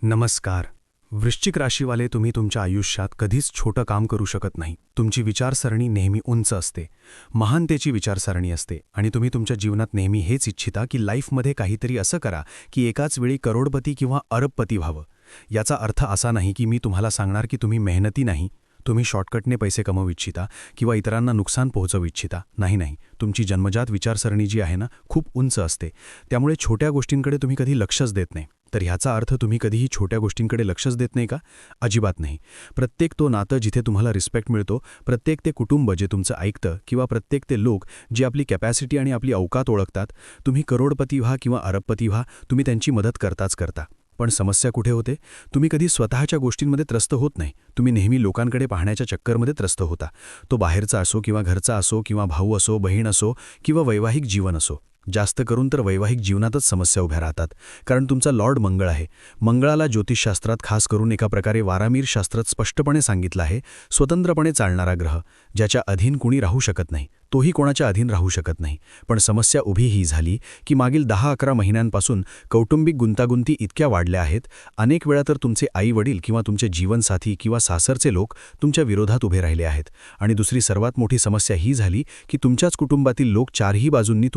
नमस्कार. वृश्चिक राशीवाले, तुम्ही तुमच्या आयुष्यात कधीच छोटं काम करू शकत नाही. तुमची विचारसरणी नेहमी उंच असते, महानतेची विचारसरणी असते आणि तुम्ही तुमच्या जीवनात नेहमी हेच इच्छिता की लाईफमध्ये काहीतरी असं करा की एकाच वेळी करोडपती किंवा अरबपती व्हावं. याचा अर्थ असा नाही की मी तुम्हाला सांगणार की तुम्ही मेहनती नाही, तुम्ही शॉर्टकटने पैसे कमवू इच्छिता किंवा इतरांना नुकसान पोहोचवू इच्छिता. नाही, तुमची जन्मजात विचारसरणी जी आहे ना, खूप उंच असते. त्यामुळे छोट्या गोष्टींकडे तुम्ही कधी लक्षच देत नाही. तर ह्याचा अर्थ तुम्ही कधीही छोट्या गोष्टींकडे लक्षच देत नाही का? अजिबात नाही. प्रत्येक तो नातं जिथे तुम्हाला रिस्पेक्ट मिळतो, प्रत्येक ते कुटुंब जे तुमचं ऐकतं किंवा प्रत्येक ते लोक जे आपली कॅपॅसिटी आणि आपली अवकात ओळखतात, तुम्ही करोडपती व्हा किंवा अरबपती व्हा, तुम्ही त्यांची मदत करता. पण समस्या कुठे होते? तुम्ही कधी स्वतःच्या गोष्टींमध्ये त्रस्त होत नाही. तुम्ही नेहमी लोकांकडे पाहण्याच्या चक्करमध्ये त्रस्त होता. तो बाहेरचा असो किंवा घरचा असो किंवा भाऊ असो, बहीण असो किंवा वैवाहिक जीवन असो. जास्त करून तर वैवाहिक जीवनातच समस्या उभ्या राहतात, कारण तुमचा लॉर्ड मंगळ आहे. मंगळाला ज्योतिषशास्त्रात खास करून एका प्रकारे वारामीर शास्त्रात स्पष्टपणे सांगितलं आहे, स्वतंत्रपणे चालणारा ग्रह, ज्याच्या अधीन कुणी राहू शकत नाही, तोही कोणाच्या अधीन राहू शकत नाही. पण समस्या उभी ही झाली की मागील 10-11 महिन्यांपासून कौटुंबिक गुंतागुंती इतक्या वाढल्या आहेत, अनेक वेळा तर तुमचे आई-वडील किंवा तुमचे जीवनसाथी किंवा सासरचे लोक तुमच्या विरोधात उभे राहिले आहेत. आणि दुसरी सर्वात मोठी समस्या ही झाली की तुमच्याच कुटुंबातील लोक चारही बाजूंनी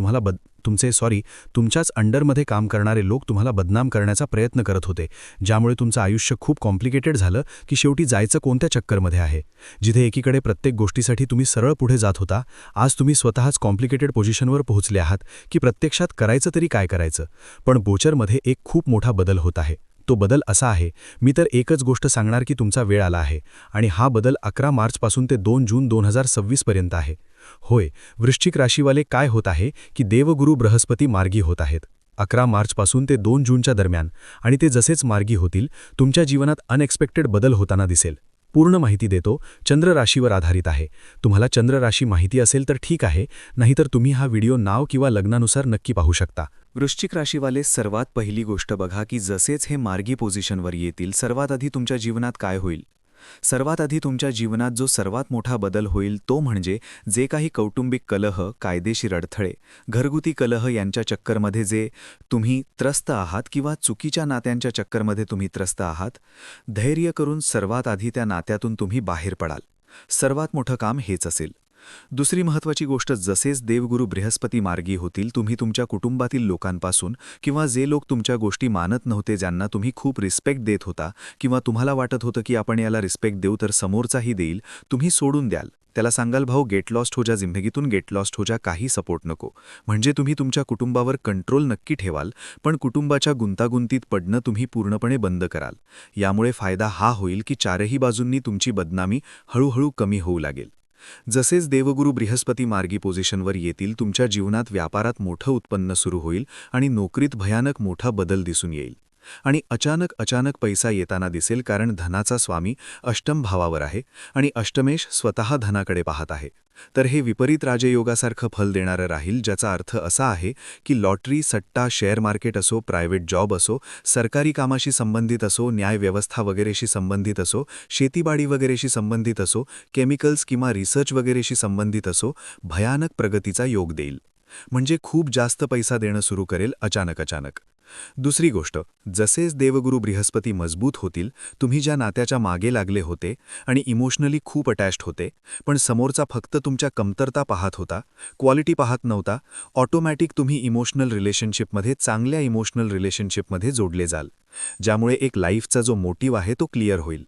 तुमच्याच अंडरमध्ये काम करणारे लोक तुम्हाला बदनाम करण्याचा प्रयत्न करत होते, ज्यामुळे तुमचं आयुष्य खूप कॉम्प्लिकेटेड झालं की शेवटी जायचं कोणत्या चक्करमध्ये आहे. जिथे एकीकडे प्रत्येक गोष्टीसाठी तुम्ही सरळ पुढे जात होता, आज तुम्ही स्वतःच कॉम्प्लिकेटेड पोझिशनवर पोहोचले आहात की प्रत्यक्षात करायचं तरी काय करायचं. पण गोचरमध्ये एक खूप मोठा बदल होत आहे. तो बदल असा आहे, मी तर एकच गोष्ट सांगणार की तुमचा वेळ आला आहे आणि हा बदल 11 मार्चपासून ते 2 जून 2026 पर्यंत आहे. होय, वृश्चिक राशीवाले, काय होत आहे की देवगुरु बृहस्पती मार्गी होत आहेत 11 मार्चपासून ते 2 जूनच्या दरम्यान, आणि ते जसेच मार्गी होतील तुमच्या जीवनात अनएक्सपेक्टेड बदल होताना दिसेल. पूर्ण माहिती देतो. चंद्र राशीवर आधारित आहे. तुम्हाला चंद्र राशी माहिती असेल तर ठीक आहे, नाहीतर तुम्ही हा व्हिडिओ नाव किंवा लग्नानुसार नक्की पाहू शकता. वृश्चिक राशीवाले, सर्वात पहिली गोष्ट बघा की जसेच हे मार्गी पोझिशनवर येतील, सर्वात आधी तुमच्या जीवनात काय होईल. सर्वात आधी तुमच्या जीवनात जो सर्वात मोठा बदल होईल तो म्हणजे जे काही कौटुंबिक कलह, कायदेशीर अडथळे, घरगुती कलह यांच्या चक्करमध्ये जे तुम्ही त्रस्त आहात किंवा चुकीच्या नात्यांच्या चक्करमध्ये तुम्ही त्रस्त आहात, धैर्य करून सर्वात आधी त्या नात्यातून तुम्ही बाहेर पडाल. सर्वात मोठं काम हेच असेल. दुसरी महत्त्वाची गोष्ट, जसेच देवगुरु बृहस्पती मार्गी होतील, तुम्ही तुमच्या कुटुंबातील लोकांपासून किंवा जे लोक तुमच्या गोष्टी मानत नव्हते, ज्यांना तुम्ही खूप रिस्पेक्ट देत होता किंवा तुम्हाला वाटत होतं की आपण याला रिस्पेक्ट देऊ तर समोरचाही देईल, तुम्ही सोडून द्याल. त्याला सांगाल, भाऊ गेट लॉस्ट हो जा, जिंदगीतून गेट लॉस्ट हो जा, काही सपोर्ट नको. म्हणजे तुम्ही तुमच्या कुटुंबावर कंट्रोल नक्की ठेवाल, पण कुटुंबाच्या गुंतागुंतीत पडणं तुम्ही पूर्णपणे बंद कराल. यामुळे फायदा हा होईल की चारही बाजूंनी तुमची बदनामी हळूहळू कमी होऊ लागेल. जसेच देवगुरु बृहस्पती मार्गी पोझिशनवर येतील, तुमच्या जीवनात व्यापारात मोठं उत्पन्न सुरू होईल आणि नोकरीत भयानक मोठा बदल दिसून येईल. आणि अचानक पैसा येताना दिसेल, कारण धनाचा स्वामी अष्टम भावावर आहे आणि अष्टमेश स्वतः धनाकडे पाहत आहे. तर हे विपरीत राजयोगासारखं फल देणारं राहील, ज्याचा अर्थ असा आहे की लॉटरी, सट्टा, शेअर मार्केट असो, प्रायव्हेट जॉब असो, सरकारी कामाशी संबंधित असो, न्यायव्यवस्था वगैरेशी संबंधित असो, शेतीबाडी वगैरेशी संबंधित असो, केमिकल्स किंवा रिसर्च वगैरेशी संबंधित असो, भयानक प्रगतीचा योग देईल. म्हणजे खूप जास्त पैसा देणं सुरू करेल अचानक. दुसरी गोष्ट, जसेच देवगुरु बृहस्पती मजबूत होतील, तुम्ही ज्या नात्याच्या मागे लागले होते आणि इमोशनली खूप अटॅच्ड होते, पण समोरचा फक्त तुमच्या कमतरता पाहत होता, क्वालिटी पाहत नव्हता, ऑटोमॅटिक तुम्ही चांगल्या इमोशनल रिलेशनशिपमध्ये जोडले जाल, ज्यामुळे एक लाईफचा जो मोटिव्ह आहे तो क्लिअर होईल.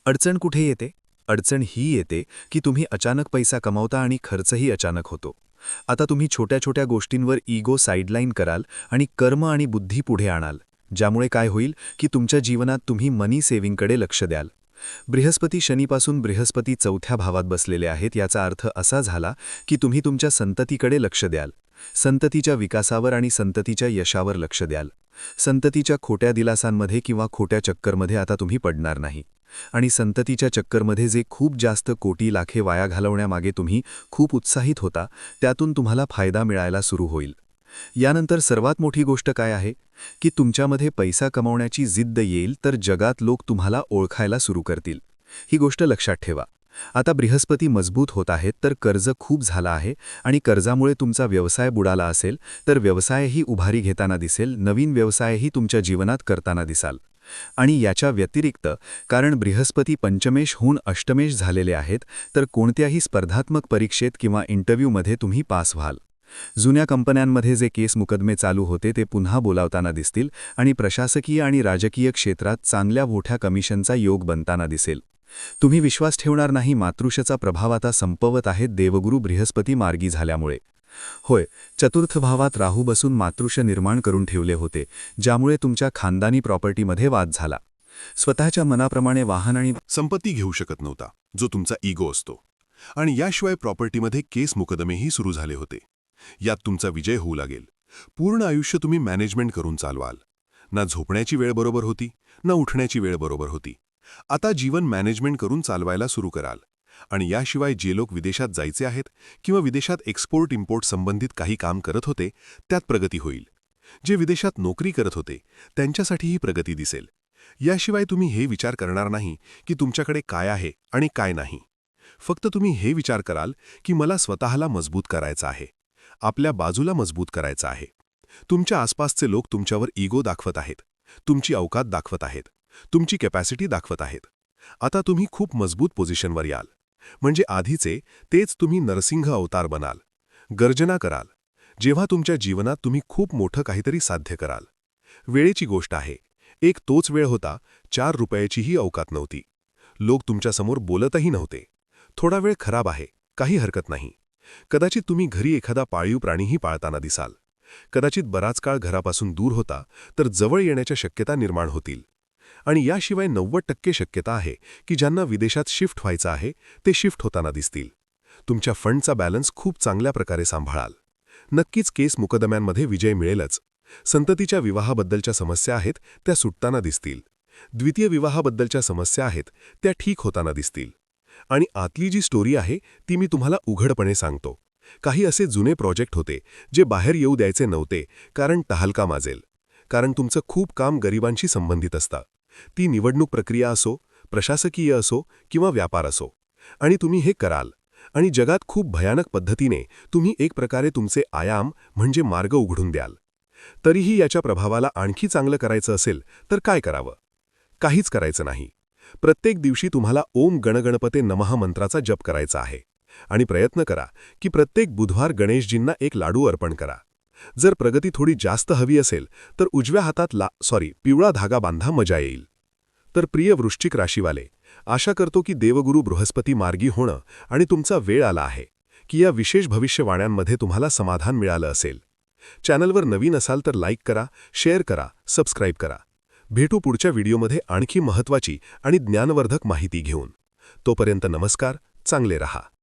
अडचण कुठे येते? अडचण ही येते की तुम्ही अचानक पैसा कमावता आणि खर्चही अचानक होतो. आता तुम्ही छोट्या गोष्टींवर इगो साईडलाईन कराल आणि कर्म आणि बुद्धी पुढे आणाल, ज्यामुळे काय होईल की तुमच्या जीवनात तुम्ही मनी सेव्हिंगकडे लक्ष द्याल. शनीपासून बृहस्पती 4थ्या भावात बसलेले आहेत, याचा अर्थ असा झाला की तुम्ही तुमच्या संततीकडे लक्ष द्याल. संततीच्या विकासावर आणि संततीच्या यशावर लक्ष द्याल. संततीच्या खोट्या दिलासांमध्ये किंवा खोट्या चक्करमध्ये आता तुम्ही पडणार नाही. आणि संततीच्या चक्करमध्ये जे खूप जास्त कोटी लाखे वाया घालवण्यामागे तुम्ही खूप उत्साहित होता, त्यातून तुम्हाला फायदा मिळायला सुरू होईल. यानंतर सर्वात मोठी गोष्ट काय आहे की तुमच्यामध्ये पैसा कमावण्याची जिद्द येईल, तर जगात लोक तुम्हाला ओळखायला सुरू करतील. ही गोष्ट लक्षात ठेवा. आता बृहस्पती मजबूत होत आहेत, तर कर्ज खूप झाला आहे आणि कर्जामुळे तुमचा व्यवसाय बुडाला असेल तर व्यवसायही उभारी घेताना दिसेल, नवीन व्यवसायही तुमच्या जीवनात करताना दिसाल. आणि याच्या व्यतिरिक्त, कारण बृहस्पती पंचमेशहून अष्टमेश झालेले आहेत, तर कोणत्याही स्पर्धात्मक परीक्षेत किंवा इंटरव्ह्यूमध्ये तुम्ही पास व्हाल. जुन्या कंपन्यांमध्ये जे केस मुकदमे चालू होते ते पुन्हा बोलावताना दिसतील आणि प्रशासकीय आणि राजकीय क्षेत्रात चांगल्या मोठ्या कमिशनचा योग बनताना दिसेल. तुम्ही विश्वास ठेवणार नाही, मातृशचा प्रभाव आता संपवत आहेत देवगुरु बृहस्पती मार्गी झाल्यामुळे. होय, चतुर्थ भावात राहू बसून मातृश निर्माण करून ठेवले होते, ज्यामुळे तुमच्या खानदानी प्रॉपर्टीमध्ये वाद झाला. स्वतःच्या मनाप्रमाणे वाहन आणि संपत्ती घेऊ शकत नव्हता, जो तुमचा इगो असतो. आणि याशिवाय प्रॉपर्टीमध्ये केस मुकदमेही सुरू झाले होते. यात तुमचा विजय होऊ लागेल. पूर्ण आयुष्य तुम्ही मॅनेजमेंट करून चालवाल. ना झोपण्याची वेळ बरोबर होती, ना उठण्याची वेळ बरोबर होती. आता जीवन मॅनेजमेंट करून चालवायला सुरू कराल. आणि याशिवाय जे लोक विदेशात जायचे आहेत किंवा विदेशात एक्सपोर्ट इम्पोर्ट संबंधित काही काम करत होते, त्यात प्रगती होईल. जे विदेशात नोकरी करत होते त्यांच्यासाठीही प्रगती दिसेल. याशिवाय तुम्ही हे विचार करणार नाही की तुमच्याकडे काय आहे आणि काय नाही. फक्त तुम्ही हे विचार कराल की मला स्वतःला मजबूत करायचं आहे, आपल्या बाजूला मजबूत करायचं आहे. तुमच्या आसपासचे लोक तुमच्यावर इगो दाखवत आहेत, तुमची अवकात दाखवत आहेत, तुमची कॅपॅसिटी दाखवत आहेत. आता तुम्ही खूप मजबूत पोझिशनवर याल. म्हणजे आधीचे तेच तुम्ही नरसिंह अवतार बनाल. गर्जना कराल. जेव्हा तुमच्या जीवनात तुम्ही खूप मोठं काहीतरी साध्य कराल. वेळेची गोष्ट आहे. एक तोच वेळ होता, 4 रुपयाचीही अवकात नव्हती. लोक तुमच्यासमोर बोलतही नव्हते. थोडा वेळ खराब आहे, काही हरकत नाही. कदाचित तुम्ही घरी एखादा पाळीव प्राणीही पाळताना दिसाल. कदाचित बराच काळ घरापासून दूर होता, तर जवळ येण्याच्या शक्यता निर्माण होतील. आणि याशिवाय 90% शक्यता आहे की ज्यांना विदेशात शिफ्ट व्हायचं आहे ते शिफ्ट होताना दिसतील. तुमच्या फंडचा बॅलन्स खूप चांगल्या प्रकारे सांभाळाल. नक्कीच केस मुकदम्यांमध्ये विजय मिळेलच. संततीच्या विवाहाबद्दलच्या समस्या आहेत त्या सुटताना दिसतील. द्वितीय विवाहाबद्दलच्या समस्या आहेत त्या ठीक होताना दिसतील. आणि आतली जी स्टोरी आहे ती मी तुम्हाला उघडपणे सांगतो. काही असे जुने प्रोजेक्ट होते जे बाहेर येऊ द्यायचे नव्हते, कारण टहलका माजेल. कारण तुमचं खूप काम गरिबांशी संबंधित असतं. ती निवडणूक प्रक्रिया असो, प्रशासकीय असो किंवा व्यापार असो. आणि तुम्ही हे कराल. आणि जगात खूप भयानक पद्धतीने तुम्ही एक प्रकारे तुमचे आयाम म्हणजे मार्ग उघडून द्याल. तरीही याच्या प्रभावाला आणखी चांगलं करायचं असेल तर काय करावं? काहीच करायचं नाही. प्रत्येक दिवशी तुम्हाला ओम गणगणपते नमः मंत्राचा जप करायचा आहे. आणि प्रयत्न करा की प्रत्येक बुधवार गणेशजींना एक लाडू अर्पण करा. जर प्रगती थोडी जास्त हवी असेल तर उजव्या हातात पिवळा धागा बांधा, मजा येईल. तर प्रिय वृश्चिक राशीवाले, आशा करतो की देवगुरु बृहस्पती मार्गी होणं आणि तुमचा वेळ आला आहे की या विशेष भविष्यवाण्यांमध्ये तुम्हाला समाधान मिळालं असेल. चॅनलवर नवीन असाल तर लाईक करा, शेअर करा, सबस्क्राईब करा. भेटू पुढच्या व्हिडिओमध्ये आणखी महत्त्वाची आणि ज्ञानवर्धक माहिती घेऊन. तोपर्यंत नमस्कार, चांगले रहा.